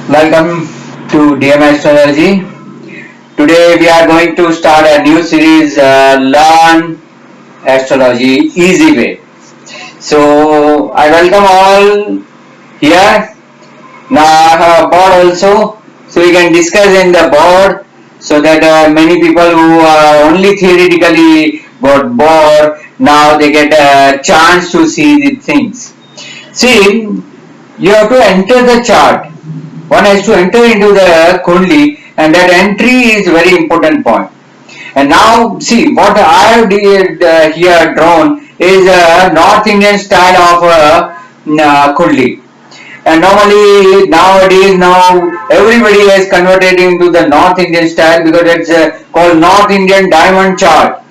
Welcome to Astrology. Today we are going to start a new series, Learn Astrology Easy Way. So I welcome all here. Now I have a board also, so we can discuss in the board so that many people who are only theoretically got bored, now they get a chance to see the things. See, you have to enter the chart. One has to enter into the Kundli, and that entry is very important point. And now see what I have here drawn is a North Indian style of Kundli. And normally nowadays everybody has converted into the North Indian style because it's called North Indian diamond chart.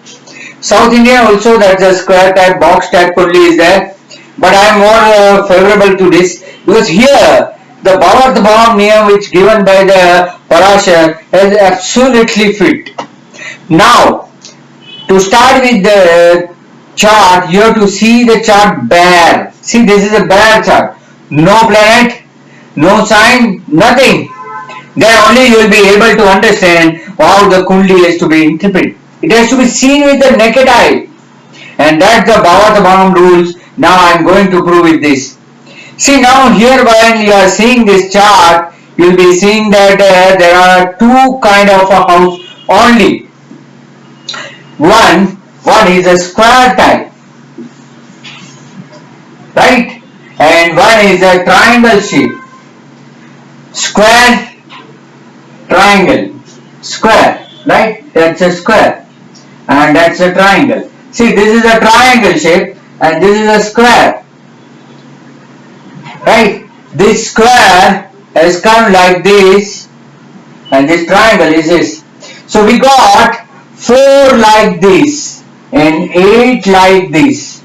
South Indian also, that's a square type box type Kundli is there, but I am more favorable to this because here the Bhavat name which given by the Parashar is absolutely fit. Now, to start with the chart, you have to see the chart bare. See, this is a bare chart. No planet, no sign, nothing. Then only you will be able to understand how the Kundli is to be interpreted. It has to be seen with the naked eye. And that's the Bhavat rules. Now I am going to prove with this. See, now here when you are seeing this chart, you will be seeing that there are two kind of a house only. One is a square type, right? And one is a triangle shape. Square, triangle, square, right? That's a square and that's a triangle. See, this is a triangle shape and this is a square. Right, this square has come like this and this triangle is this. So we got 4 like this and 8 like this.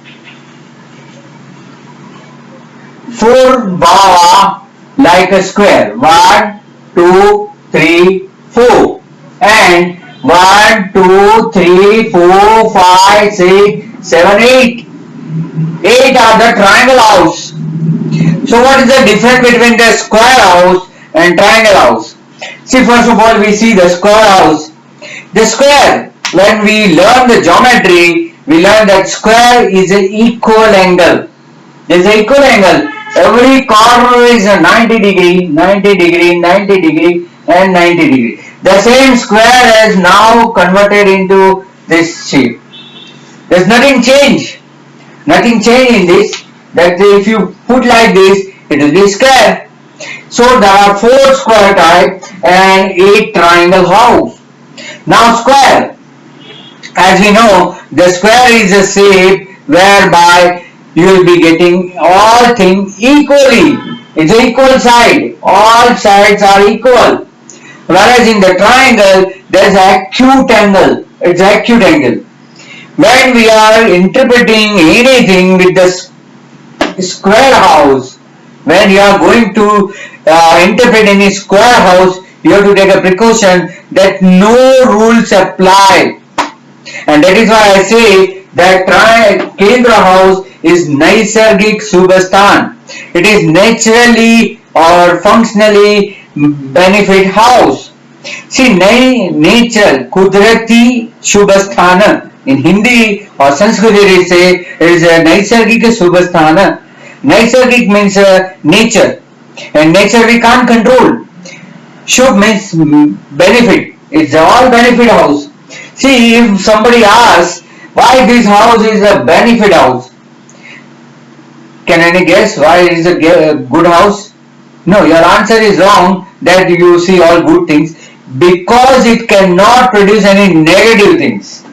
4 bhava like a square. 1, 2, 3, 4. And 1, 2, 3, 4, 5, 6, 7, 8. 8 are the triangle house. So what is the difference between the square house and triangle house? See, first of all we see the square house. The square, when we learn the geometry, we learn that square is an equal angle. There is an equal angle. Every corner is a 90 degree, 90 degree, 90 degree and 90 degree. The same square is now converted into this shape. There is nothing change. Nothing change in this. That if you put like this, it will be square. So there are 4 square type and 8 triangle house. Now square, as we know, the square is a shape whereby you will be getting all things equally. It's an equal side. All sides are equal. Whereas in the triangle, there is acute angle. It's acute angle. When we are interpreting anything with the square house, when you are going to interpret any square house, you have to take a precaution that no rules apply. And that is why I say that Kendra house is Naisargik Subhasthan. It is naturally or functionally benefit house. See, nature, Kudrati Shubhasthana. In Hindi or Sanskrit they say it is a Naisargika Subhasthana. Naisargik means nature, and nature we can't control. Shubh means benefit. It's all benefit house. See, if somebody asks why this house is a benefit house, can any guess why it is a good house? No, your answer is wrong. That you see all good things because it cannot produce any negative things.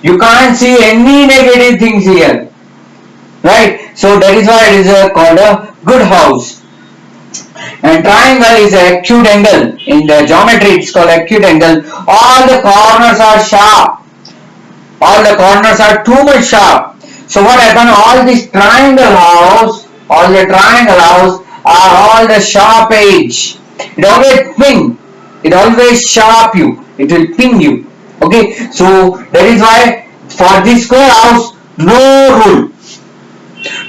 You can't see any negative things here, right? So that is why it is called a good house. And triangle is an acute angle. In the geometry it's called acute angle. All the corners are sharp. All the corners are too much sharp. So what happened? All this triangle house, all the triangle house are all the sharp edge. It always ping. It always sharp you. It will ping you. Okay, so that is why for this square house, no rule.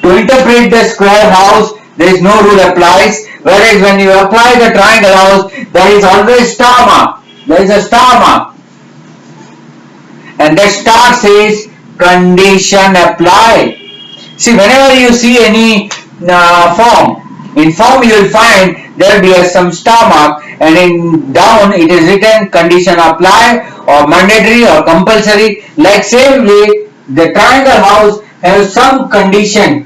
To interpret the square house, there is no rule applies. Whereas when you apply the triangle house, there is always star mark. There is a star mark. And the star says condition apply. See, whenever you see any form, in form you will find there will be some star mark, and in down it is written condition apply or mandatory or compulsory. Like same way, the triangle house has some condition.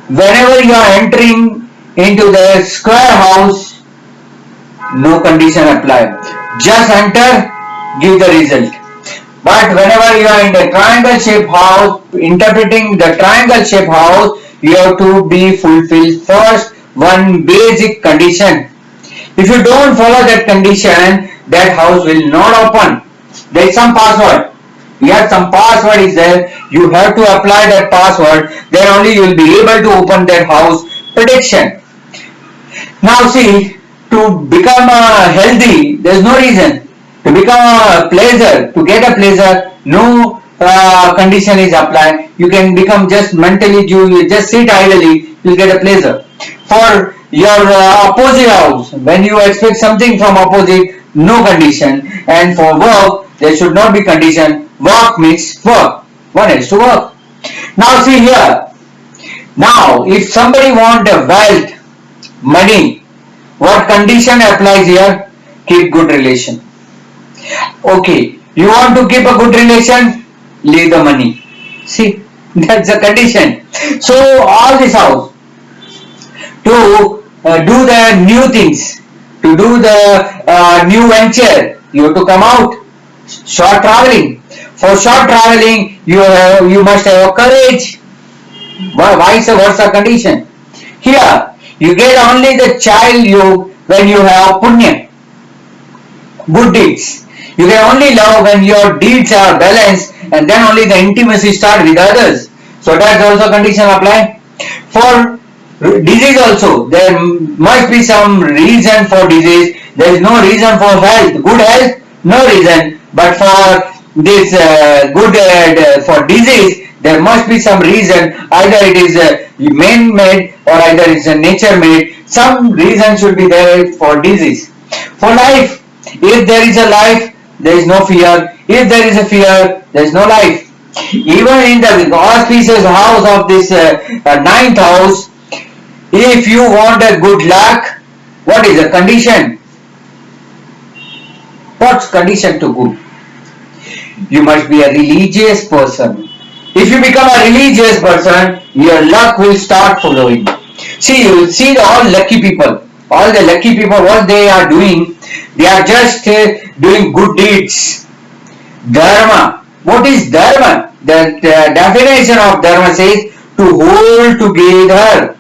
Whenever you are entering into the square house, no condition apply. Just enter, give the result. But whenever you are in the triangle shape house, interpreting the triangle shape house, you have to be fulfilled first one basic condition. If you don't follow that condition, that house will not open. There is some password. Here some password is there. You have to apply that password. Then only you will be able to open that house prediction. Now see, to become healthy, there is no reason. To become a pleasure, to get a pleasure, no condition is applied. You can become just mentally, you just sit idly, you will get a pleasure. For your opposite house, when you expect something from opposite, no condition. And for work, there should not be condition. Work means work. One has to work. Now see here. Now, if somebody want a wealth, money, what condition applies here? Keep good relation. Okay, you want to keep a good relation? Leave the money. See, that's a condition. So all this house, to do the new things, to do the new venture, you have to come out. Short traveling. For short traveling, you must have courage. Vice versa condition. Here, you get only the child when you have punya, good deeds. You can only love when your deeds are balanced, and then only the intimacy start with others. So that's also condition apply. For disease also, there must be some reason for disease. There is no reason for health. Good health, no reason. But for this for disease, there must be some reason. Either it is man-made or either it is nature-made. Some reason should be there for disease. For life, if there is a life, there is no fear. If there is a fear, there is no life. Even in the auspicious house of this ninth house, if you want a good luck, what is the condition? What's condition to good? You must be a religious person. If you become a religious person, your luck will start following. See, you will see all lucky people. All the lucky people, what they are doing, they are just doing good deeds. Dharma. What is dharma? The definition of dharma says to hold together,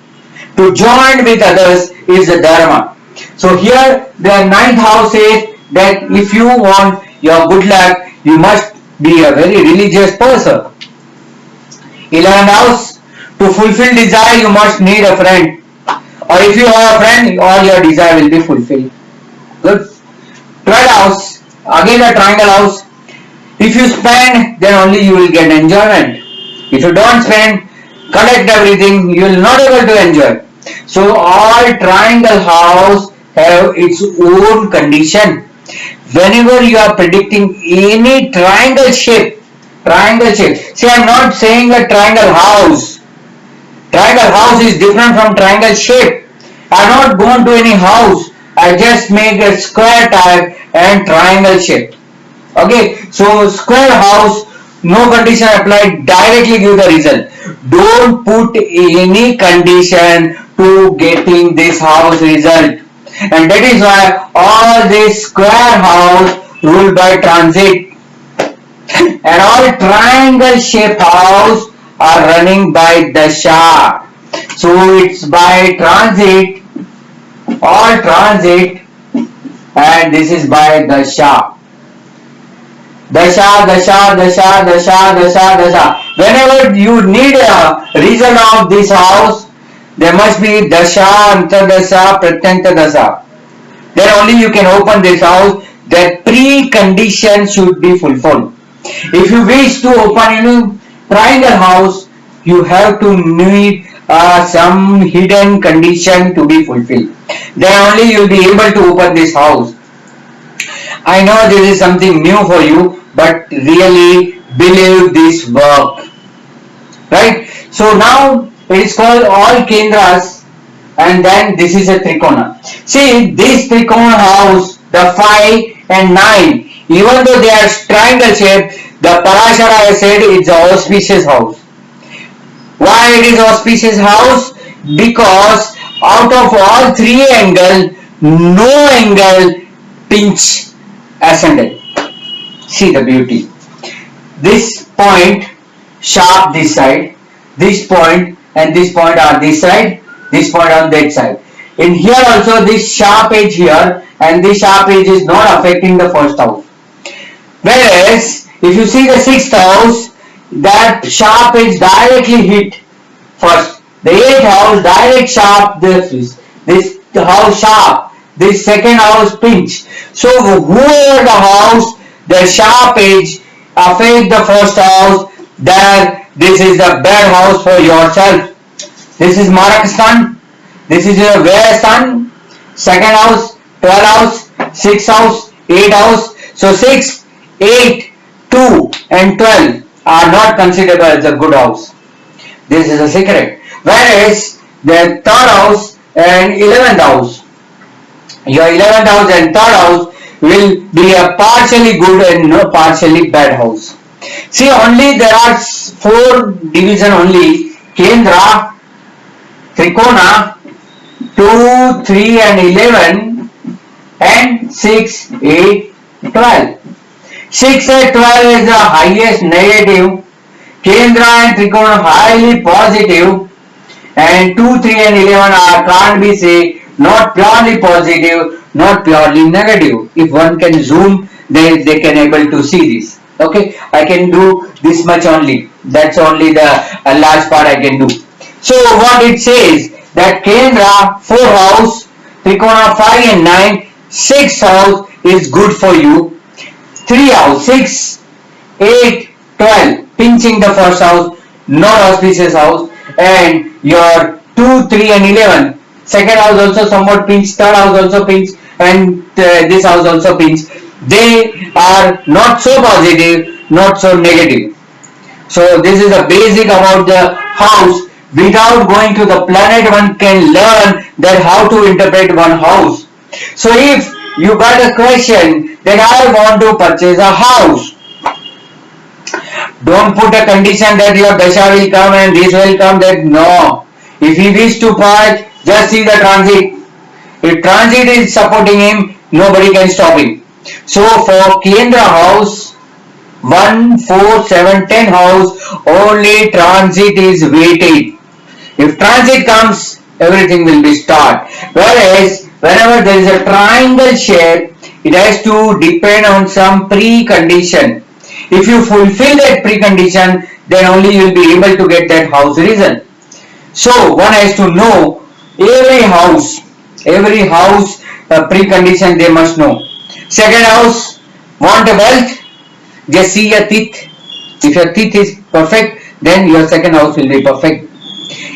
to join with others is the dharma. So here the ninth house says that if you want your good luck, you must be a very religious person. 11th house, to fulfill desire, you must need a friend. Or if you have a friend, all your desire will be fulfilled. Good. 12th house, again a triangle house. If you spend, then only you will get enjoyment. If you don't spend, collect everything, you will not able to enjoy. So all triangle house have its own condition. Whenever you are predicting any triangle shape, see, I am not saying a triangle house. Triangle house is different from triangle shape. I am not going to any house. I just make a square type and triangle shape. Okay, so square house, no condition applied, directly give the result. Don't put any condition to getting this house result. And that is why all this square house ruled by transit and all triangle shape house are running by dasha. So it's by transit, all transit, and this is by dasha. Dasha. Whenever you need a reason of this house, there must be dasha, antardasha, pratyanta dasha. Then only you can open this house. That precondition should be fulfilled. If you wish to open any triangle house, you have to need some hidden condition to be fulfilled. Then only you will be able to open this house. I know this is something new for you, but really believe this work. Right? So now it is called all Kendras, and then this is a Trikona. See, this Trikona house, the 5 and 9, even though they are triangle shaped, the Parashara has said it's an auspicious house. Why it is auspicious house? Because out of all 3 angles, no angle pinch ascendant. See the beauty. This point sharp this side, this point and this point are this side, this point on that side. In here also this sharp edge here and this sharp edge is not affecting the first house. Whereas if you see the 6th house, that sharp edge directly hit first. The 8th house direct sharp, this house sharp, this 2nd house pinch. So whoever the house, the sharp edge affect the first house, there this is the bad house for yourself. This is Marakastan, this is your Vayastan, 2nd house, 12th house, 6th house, 8th house. So 6, 8, 2 and 12 are not considered as a good house. This is a secret. Whereas the 3rd house and 11th house, your 11th house and 3rd house will be a partially good and no partially bad house. See, only there are 4 division only: Kendra, Trikona, 2, 3 and 11 and 6, 8, 12. 6 and 12 is the highest negative, Kendra and Trikona highly positive, and 2, 3 and 11 are can't be say not purely positive, not purely negative. If one can zoom, then they can able to see this. Okay, I can do this much only. That's only the large part I can do. So what it says that Kendra 4 house, Trikona 5 and 9, 6 house is good for you. 3 house, 6, 8, 12, pinching the first house, not auspicious house, and your 2, 3 and 11. 2nd house also somewhat pinch, 3rd house also pinch, and this house also pinch. They are not so positive, not so negative. So this is a basic about the house. Without going to the planet, one can learn that how to interpret one house. So if you got a question that I want to purchase a house, don't put a condition that your dasha will come and this will come, that no. If he wish to purchase, just see the transit. If transit is supporting him, nobody can stop him. So for Kendra house, 1, 4, 7, 10 house, only transit is weighted. If transit comes, everything will be start. Whereas whenever there is a triangle shape, it has to depend on some precondition. If you fulfill that precondition, then only you will be able to get that house reason. So one has to know every house precondition they must know. 2nd house, want a wealth, just see your teeth. If your teeth is perfect, then your 2nd house will be perfect.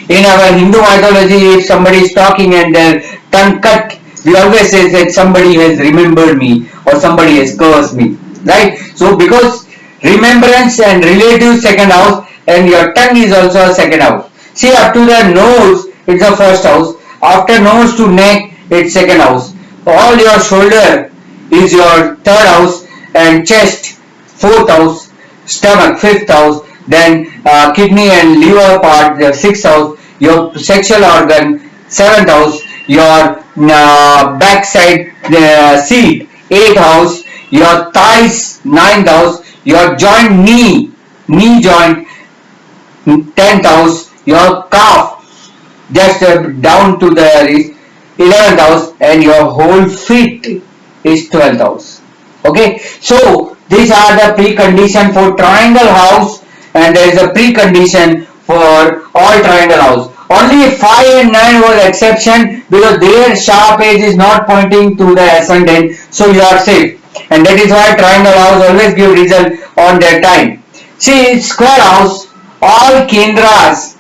In our Hindu mythology, if somebody is talking and their tongue cut, we always say that somebody has remembered me or somebody has cursed me, right? So because remembrance and relative 2nd house, and your tongue is also a 2nd house. See, up to the nose, it's the 1st house. After nose to neck, it's 2nd house. All your shoulder is your 3rd house, and chest 4th house, stomach 5th house, then kidney and liver part the 6th house, your sexual organ 7th house, your backside seat 8th house, your thighs 9th house, your joint knee joint 10th house, your calf just down to the wrist 11th house, and your whole feet is 12th house. Okay, so these are the precondition for triangle house, and there is a precondition for all triangle house. Only 5 and 9 was exception because their sharp edge is not pointing to the ascendant, so you are safe. And that is why triangle house always give result on their time. See, square house, all Kendras,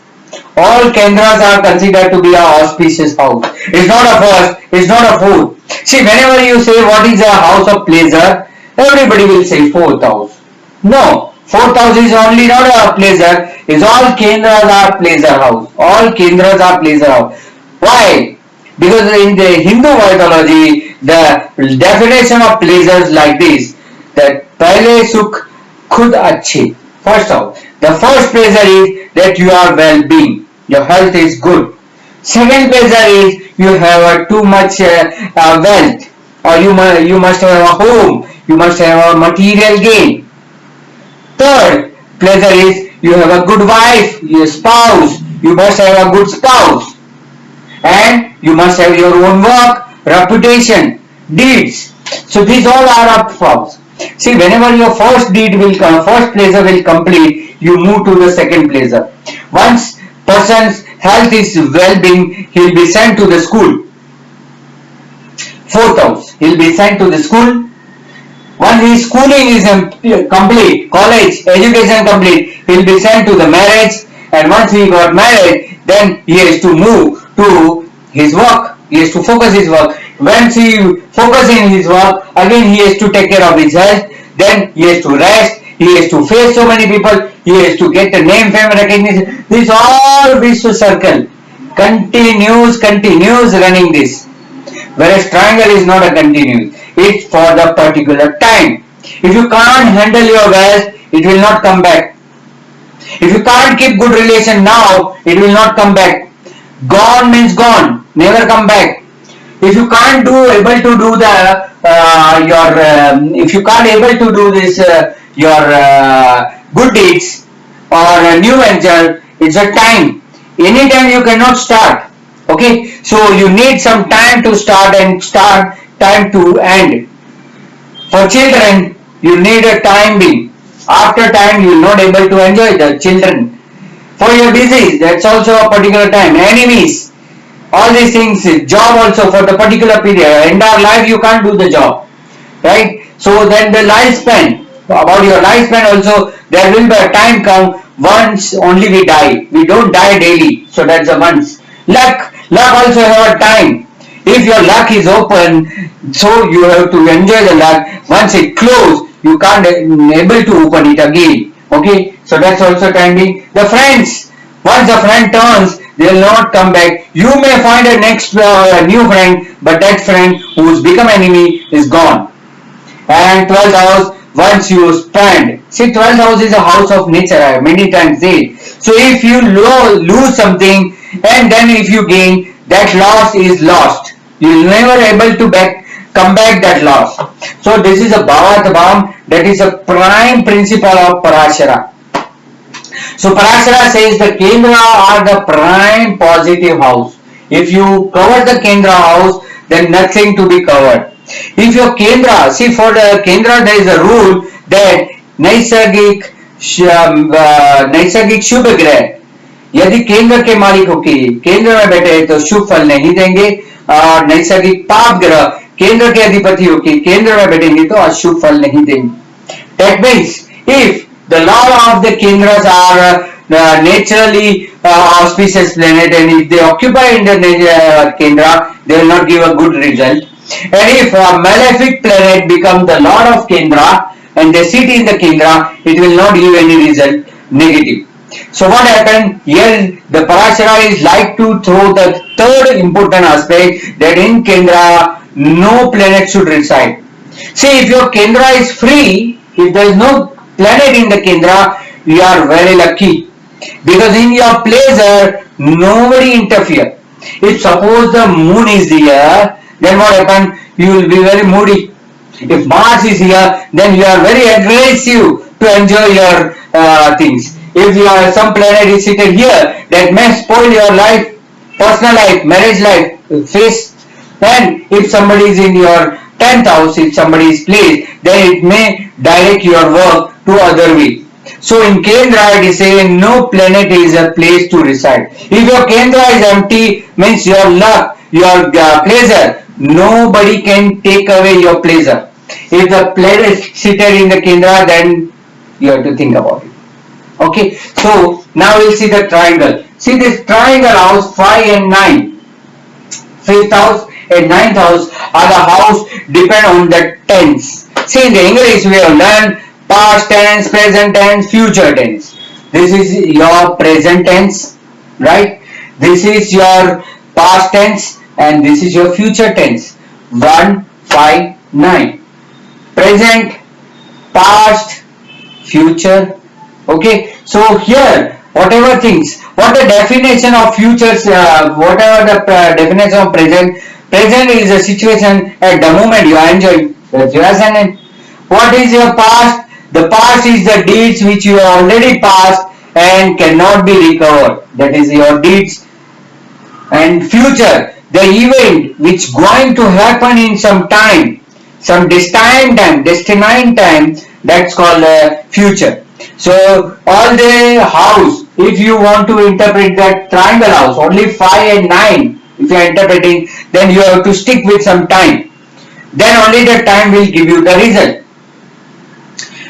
all Kendras are considered to be a auspicious house. It's not a first, it's not a fourth. See, whenever you say what is a house of pleasure, everybody will say fourth house. No, fourth house is only not a pleasure, it's all Kendras are pleasure house. All Kendras are pleasure house. Why? Because in the Hindu mythology, the definition of pleasures like this, that pehle sukh khud achhe. First off, the first pleasure is that you are well-being, your health is good. Second pleasure is you have too much wealth, or you must have a home, you must have a material gain. Third pleasure is you have a good wife, your spouse, you must have a good spouse, and you must have your own work, reputation, deeds. So these all are up first. See, whenever your first deed will come, first pleasure will complete, you move to the second pleasure. Once person's health is well-being, he will be sent to the school. Fourth house, he will be sent to the school. Once his schooling is complete, college, education complete, he will be sent to the marriage, and once he got married, then he has to move to his work. He has to focus his work. Once he focuses in his work, again he has to take care of his health, then he has to rest, he has to face so many people, he has to get the name, fame, recognition. This all Vishwa circle continues running this. Whereas triangle is not a continuous, it's for the particular time. If you can't handle your wealth, it will not come back. If you can't keep good relation now, it will not come back. Gone means gone, never come back. If you can't able to do the if you can't able to do this your good deeds or new venture, it's a time. Anytime you cannot start. Okay, so you need some time to start and time to end. For children, you need a time being. After time, you will not able to enjoy the children. For your disease, that's also a particular time. Enemies, all these things, job also for the particular period. In our life, you can't do the job, right? So then the lifespan, about your lifespan also, there will be a time come once only we die. We don't die daily, so that's a once. Luck also have a time. If your luck is open, so you have to enjoy the luck. Once it closed, you can't able to open it again. Okay, so that's also time being. The friends, once a friend turns, they will not come back. You may find a next new friend, but that friend who's become enemy is gone. And 12th house, once you spend, see 12th house is a house of nature, I have many times said. So if you lose something and then if you gain, that loss is lost. You will never able to come back that loss. So this is a Bhavatvam, that is a prime principle of Parashara. So Parashara says the Kendra are the prime positive house. If you cover the Kendra house, then nothing to be covered. If your Kendra, see for the Kendra there is a rule that Naisargik शुभ ग्रह यदि केंद्र के मालिक होके केंद्र में बैठे तो शुभ फल नहीं देंगे, और नैसर्गिक पाप ग्रह केंद्र के अधिपति होके केंद्र में बैठेंगे तो अशुभ फल नहीं देंगे. That means if the lord of the kendras are naturally auspicious planet, and if they occupy in the kendra, they will not give a good result. And if a malefic planet becomes the lord of kendra and they sit in the kendra, it will not give any result, negative. So what happened here? The Parashara is like to throw the third important aspect, that in kendra no planet should reside. See, if your kendra is free, if there is no planet in the kendra, you are very lucky, because in your pleasure nobody interfere. If suppose the moon is here, then what happen? You will be very moody. If Mars is here, then you are very aggressive to enjoy your things. If you are some planet is seated here, that may spoil your life, personal life, marriage life, face. And if somebody is in your 10th house, if somebody is placed, then it may direct your work to other way. So in Kendra it is saying no planet is a place to reside. If your Kendra is empty, means your luck, your pleasure, nobody can take away your pleasure. If the planet is seated in the Kendra, then you have to think about it. Okay, so now we'll see the triangle. See this triangle house 5 and 9. 5th house and 9th house are the house depend on the tense. See in the English we have learned past tense, present tense, future tense. This is your present tense, right? This is your past tense and this is your future tense. 1, 5, 9. Present, past, future. Okay, so here whatever things, what the definition of futures, whatever the definition of present. Present is a situation at the moment you are enjoying. That's your assignment. What is your past? The past is the deeds which you have already passed and cannot be recovered. That is your deeds. And future, the event which going to happen in some time, some destined time, that's called future. So all the house, if you want to interpret that triangle house, only 5 and 9, if you are interpreting, then you have to stick with some time. Then only the time will give you the result.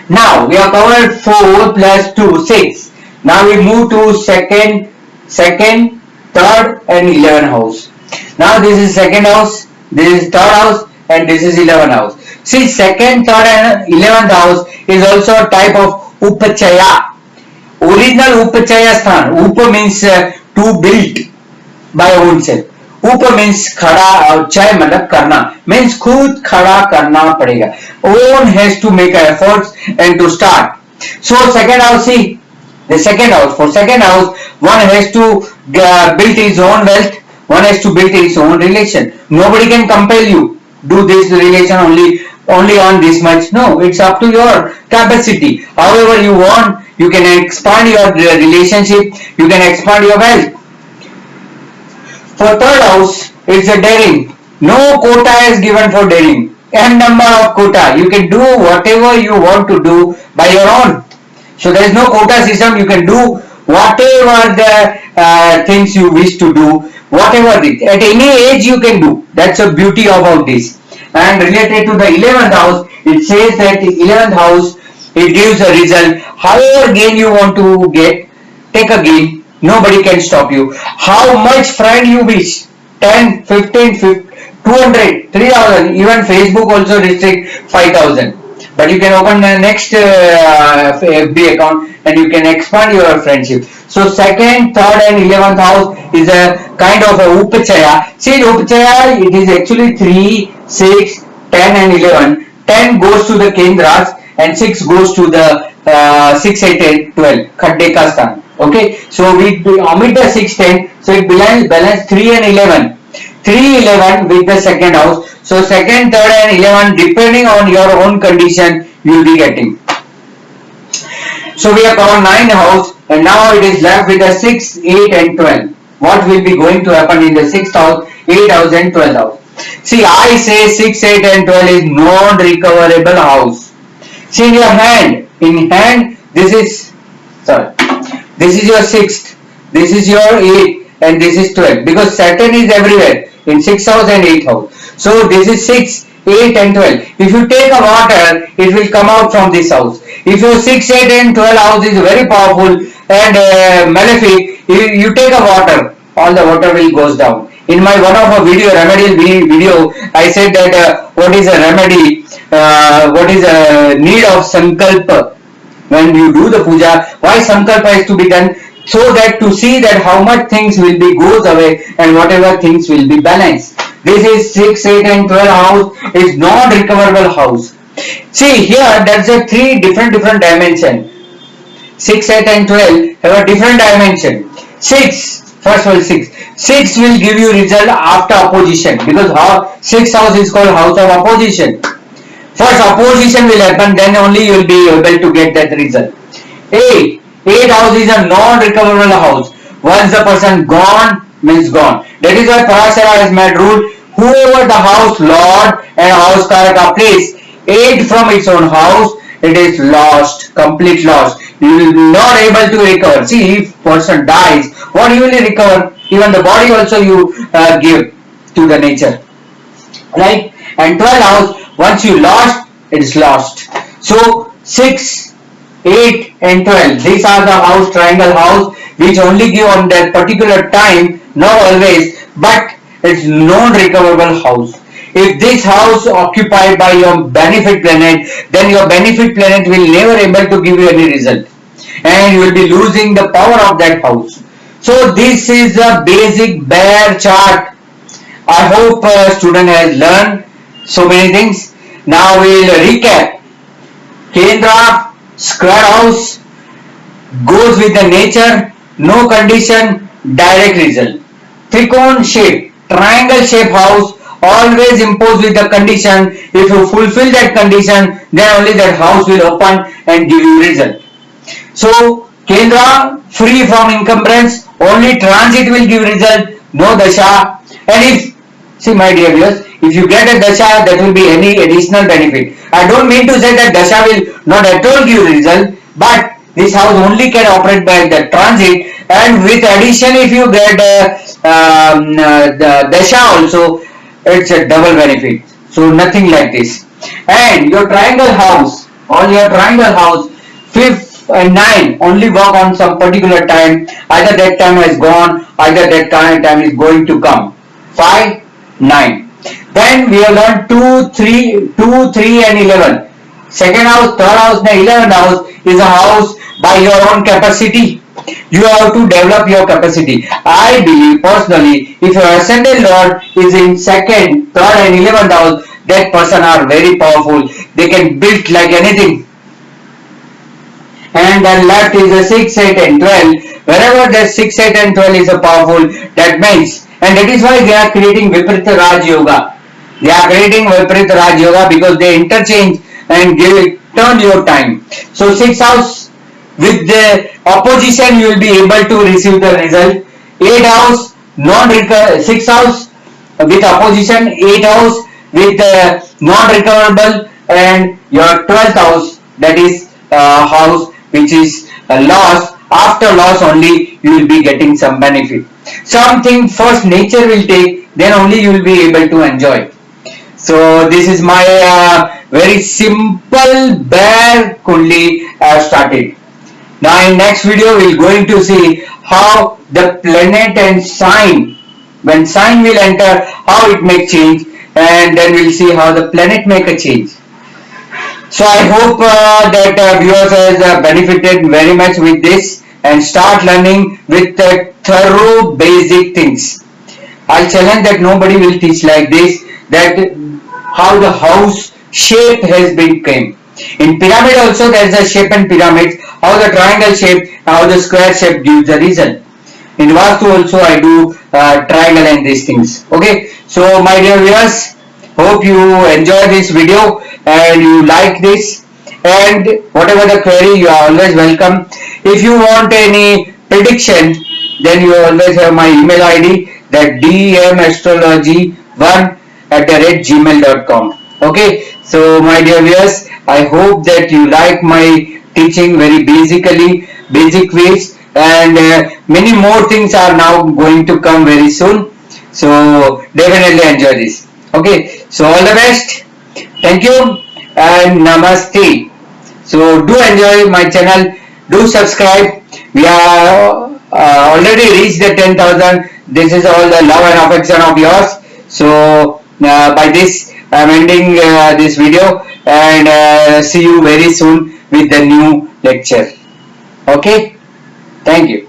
Now we have covered 4 plus 2, 6. Now we move to second, third and 11 house. Now this is second house, this is third house and this is 11 house. See second, third and 11th house is also a type of upachaya. Original upachaya sthan. Up means to build by oneself. Up means khada, chay matlab karna, means khud khada karna padega. One has to make efforts and to start. So second house, see the second house. For second house, one has to build his own wealth. One has to build his own relation. Nobody can compel you do this relation only on this much. No, it's up to your capacity. However you want, you can expand your relationship. You can expand your wealth. For third house, it's a daring. No quota is given for daring. N number of quota. You can do whatever you want to do by your own. So there is no quota system. You can do whatever the things you wish to do. Whatever it, at any age you can do. That's the beauty about this. And related to the 11th house, it says that the 11th house, it gives a result. However gain you want to get, take a gain. Nobody can stop you. How much friend you wish, 10, 15, 200, 3000, even Facebook also restrict 5000. But you can open the next FB account and you can expand your friendship. So second, third and 11th house is a kind of a upachaya. See upachaya, it is actually 3, 6, 10 and 11. 10 goes to the kendras and 6 goes to the 6, 8 and 12. Khadde ka sthan. Okay, so we omit the 6, 10. So it balance 3 and 11. 3, 11 with the second house. So second, third and 11 depending on your own condition you will be getting. So we have covered 9 house and now it is left with the 6, 8 and 12. What will be going to happen in the 6th house, 8th house and 12th house? See, I say 6, 8 and 12 is non-recoverable house. See in your hand, this is your 6th, this is your 8th and this is 12 because Saturn is everywhere in 6th house and 8th house. So this is 6, 8 and 12. If you take a water, it will come out from this house. If your 6, 8 and 12 house is very powerful and malefic, you take a water, all the water will goes down. In my one of a remedial video, I said that what is a remedy, what is a need of sankalpa. When you do the puja, why sankalpa is to be done? So that to see that how much things will be goes away and whatever things will be balanced. This is 6, 8 and 12 house is non-recoverable house. See here, that's a 3 different dimension. 6, 8 and 12 have a different dimension. 6, first of all 6. 6 will give you result after opposition because 6th house is called house of opposition. First opposition will happen, then only you will be able to get that result. 8 house is a non-recoverable house. Once the person gone, means gone. That is why Parashara has made rule, whoever the house lord and house karaka place 8 from its own house, it is lost, complete lost. You will be not able to recover. See, if person dies, what you will recover? Even the body also you give to the nature, right? And 12 house, once you lost, it is lost. So 6, 8 and 12, these are the house, triangle house. which only give on that particular time, not always, but it's non-recoverable house. If this house occupied by your benefic planet, then your benefic planet will never able to give you any result, and you will be losing the power of that house. So this is a basic bare chart. I hope student has learned so many things. Now we will recap. Kendra, square house, goes with the nature, no condition, direct result. Trikon shape, triangle shape house, always impose with the condition. If you fulfill that condition, then only that house will open and give you result. So Kendra, free from encumbrance, only transit will give result, no dasha. And if, see my dear viewers, if you get a dasha, that will be any additional benefit. I don't mean to say that dasha will not at all give result, but this house only can operate by the transit, and with addition if you get the dasha also, it's a double benefit. So nothing like this. And your triangle house, on your triangle house, 5th and 9 only work on some particular time. Either that time has gone, either that time is going to come. 5, 9. Then we have learned 2, 3 and 11. Second house, third house and 11th house is a house by your own capacity. You have to develop your capacity. I believe personally, if your ascendant lord is in second, third and 11th house, that person are very powerful. They can build like anything. And then left is the 6, 8 and 12. Wherever the 6, 8 and 12 is a powerful, that means, and that is why they are creating Viparita Raj Yoga. They are creating Viparita Raj Yoga because they interchange and turn your time. So 6 house with the opposition you will be able to receive the result. 8 house, 6 house with opposition, 8 house with non-recoverable, and your 12th house, that is house which is loss. After loss only you will be getting some benefit. Something first nature will take, then only you will be able to enjoy. So this is my very simple bare Kundli I have started. Now in next video we are going to see how the planet and sign, when sign will enter, how it may change, and then we will see how the planet make a change. So I hope that viewers has benefited very much with this and start learning with thorough basic things. I'll challenge that nobody will teach like this, that how the house shape has been came. In pyramid also there is a shape and pyramids, how the triangle shape, how the square shape gives the result. In Vastu also I do triangle and these things. Okay, so my dear viewers, hope you enjoy this video and you like this, and whatever the query, you are always welcome. If you want any prediction, then you always have my email ID, that dmastrology1@gmail.com. Okay, so my dear viewers, I hope that you like my teaching very basic ways, and many more things are now going to come very soon. So definitely enjoy this. Okay, so all the best. Thank you and namaste. So do enjoy my channel, do subscribe. We are already reached the 10,000. This is all the love and affection of yours. So by this I am ending this video, and see you very soon with the new lecture. Okay, thank you.